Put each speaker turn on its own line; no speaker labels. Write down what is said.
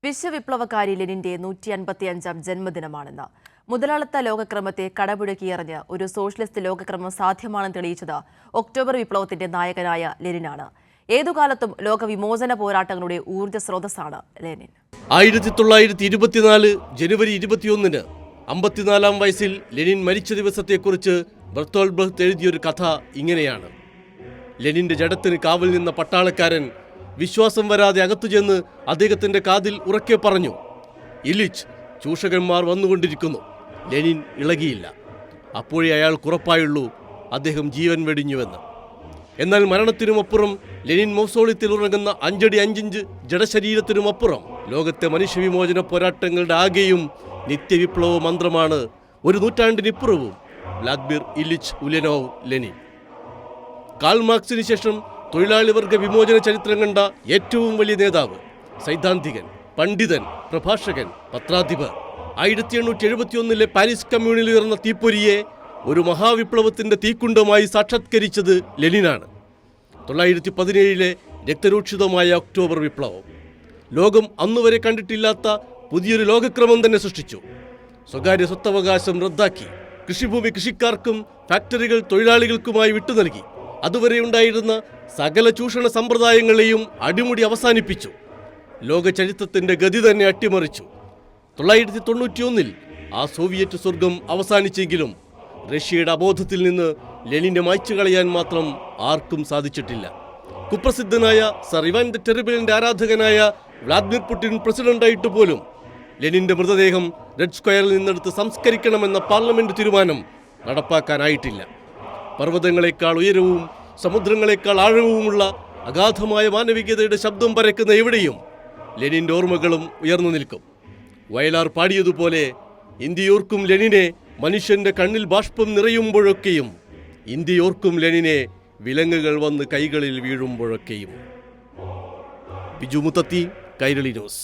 വിശ്വവിപ്ലവകാരി ലെനിന്റെ 155ാം ജന്മദിനമാണെന്ന്. മുതലാളിത്ത ലോകക്രമത്തെ കടപുഴക്കിയെറിഞ്ഞ് ഒരു സോഷ്യലിസ്റ്റ് ലോകക്രമം സാധ്യമാണെന്ന് തെളിയിച്ചത് ഒക്ടോബർ വിപ്ലവത്തിന്റെ നായകനായ ലെനിനാണ്. ഏതുകാലത്തും ലോകവിമോചന പോരാട്ടങ്ങളുടെ ഊർജ്ജ സ്രോതസ്സാണ് ലെനിൻ.
1924 ജനുവരി 21-ന് 54-ാം വയസ്സിൽ ലെനിൻ മരിച്ച ദിവസത്തെക്കുറിച്ച് ബെർത്തോൾട്ട് ബ്രെഹ്ത് എഴുതിയൊരു കഥ ഇങ്ങനെയാണ്. ലെനിന്റെ ജഡത്തിന് കാവൽ നിന്ന പട്ടാളക്കാരൻ വിശ്വാസം വരാതെ അകത്തുചെന്ന് അദ്ദേഹത്തിന്റെ കാതിൽ ഉറക്കെ പറഞ്ഞു, ഇലിച്ച്, ചൂഷകന്മാർ വന്നുകൊണ്ടിരിക്കുന്നു. ലെനിൻ ഇളകിയില്ല. അപ്പോഴേ അയാൾക്കുറപ്പായുള്ളൂ അദ്ദേഹം ജീവൻ വെടിഞ്ഞുവെന്ന്. എന്നാൽ മരണത്തിനുമപ്പുറം ലെനിൻ മൗസോളിയത്തിൽ ഉറങ്ങുന്ന 5 അടി 5 ഇഞ്ച് ജഡശരീരത്തിനുമപ്പുറം ലോകത്തെ മനുഷ്യവിമോചന പോരാട്ടങ്ങളുടെ ആകെയും നിത്യവിപ്ലവ മന്ത്രമാണ് ഒരു നൂറ്റാണ്ടിനിപ്പുറവും വ്ളാദിമിർ ഇലിച്ച് ഉലിയനോവ് ലെനിൻ. കാൾ മാർക്സിന് ശേഷം തൊഴിലാളി വർഗ വിമോചന ചരിത്രം കണ്ട ഏറ്റവും വലിയ നേതാവ്, സൈദ്ധാന്തികൻ, പണ്ഡിതൻ, പ്രഭാഷകൻ, പത്രാധിപർ. 1871 പാരീസ് കമ്മ്യൂണിൽ ഉയർന്ന തീപ്പൊരിയെ ഒരു മഹാവിപ്ലവത്തിന്റെ തീക്കുണ്ടമായി സാക്ഷാത്കരിച്ചത് ലെനിനാണ്. 1917 രക്തരൂക്ഷിതമായ ഒക്ടോബർ വിപ്ലവം ലോകം അന്നുവരെ കണ്ടിട്ടില്ലാത്ത പുതിയൊരു ലോകക്രമം തന്നെ സൃഷ്ടിച്ചു. സ്വകാര്യ സ്വത്തവകാശം റദ്ദാക്കി, കൃഷിഭൂമി കൃഷിക്കാർക്കും ഫാക്ടറികൾ തൊഴിലാളികൾക്കുമായി വിട്ടു നൽകി. അതുവരെ ഉണ്ടായിരുന്ന സകല ചൂഷണ സമ്പ്രദായങ്ങളെയും അടിമുടി അവസാനിപ്പിച്ചു. ലോക ചരിത്രത്തിന്റെ ഗതി തന്നെ അട്ടിമറിച്ചു. 1991 ആ സോവിയറ്റ് സ്വർഗം അവസാനിച്ചെങ്കിലും റഷ്യയുടെ അബോധത്തിൽ നിന്ന് ലെനിനെ മായ്ച്ചു കളയാൻ മാത്രം ആർക്കും സാധിച്ചിട്ടില്ല. കുപ്രസിദ്ധനായ സർ ഇവാൻ ദ ടെറിബിളിന്റെ ആരാധകനായ വ്ളാദിമിർ പുടിൻ പ്രസിഡന്റായിട്ട് പോലും ലെനിന്റെ മൃതദേഹം റെഡ് സ്ക്വയറിൽ നിന്നെടുത്ത് സംസ്കരിക്കണമെന്ന പാർലമെന്റ് തീരുമാനം നടപ്പാക്കാനായിട്ടില്ല. പർവ്വതങ്ങളെക്കാൾ ഉയരവും സമുദ്രങ്ങളെക്കാൾ ആഴവുമുള്ള അഗാധമായ മാനവികതയുടെ ശബ്ദം പരക്കുന്ന എവിടെയും ലെനിന്റെ ഓർമ്മകളും ഉയർന്നു നിൽക്കും. വയലാർ പാടിയതുപോലെ, ഇന്ത്യയോർക്കും ലെനിനെ മനുഷ്യന്റെ കണ്ണിൽ ബാഷ്പം നിറയുമ്പോഴൊക്കെയും, ഇന്ത്യയോർക്കും ലെനിനെ വിലങ്ങുകൾ വന്ന് കൈകളിൽ വീഴുമ്പോഴൊക്കെയും. ബിജു മുത്തത്തി, കൈരളി ന്യൂസ്.